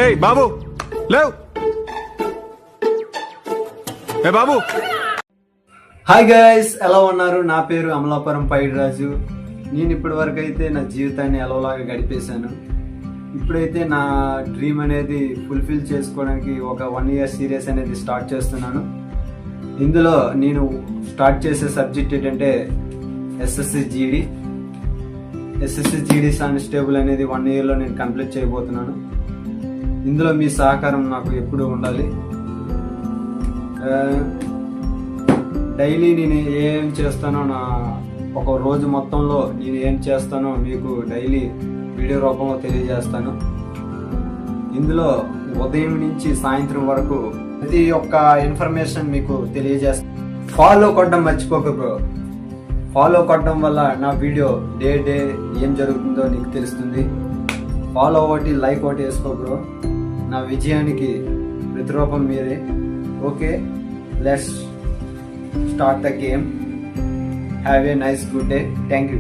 ఏయ్ బాబు లేవ్. ఏ బాబు. Hi guys, ఎలా ఉన్నారు? నా పేరు అమలాపురం పైడిరాజు. నేను ఇప్పటి వరకు అయితే నా జీవితాన్ని ఎలాలాగా గడిపేశాను. ఇప్పుడైతే నా డ్రీమ్ అనేది ఫుల్ఫిల్ చేసుకోవడానికి ఒక 1 year సిరీస్ అనేది స్టార్ట్ చేస్తున్నాను. ఇందులో నేను స్టార్ట్ చేసే సబ్జెక్ట్ ఏంటంటే ఎస్ఎస్సి జీడీ కానిస్టేబుల్ అనేది 1 yearలో నేను కంప్లీట్ చేయబోతున్నాను. ఇందులో మీ సహకారం నాకు ఎప్పుడూ ఉండాలి. డైలీ నేను ఏం చేస్తానో, నా ఒక రోజు మొత్తంలో నేను ఏం చేస్తానో మీకు డైలీ వీడియో రూపంలో తెలియజేస్తాను. ఇందులో ఉదయం నుంచి సాయంత్రం వరకు ప్రతి ఒక్క ఇన్ఫర్మేషన్ మీకు తెలియజేస్తాను. ఫాలో కొట్టడం మర్చిపోక బ్రో. ఫాలో కొట్టడం వల్ల నా వీడియో డే ఏం జరుగుతుందో నీకు తెలుస్తుంది. ఫాలో ఒకటి, లైక్ ఒకటి వేసుకో బ్రో. నా విజయానికి ప్రతిరూపం మీరే. Okay, let's start the game. Have a nice good day. Thank you.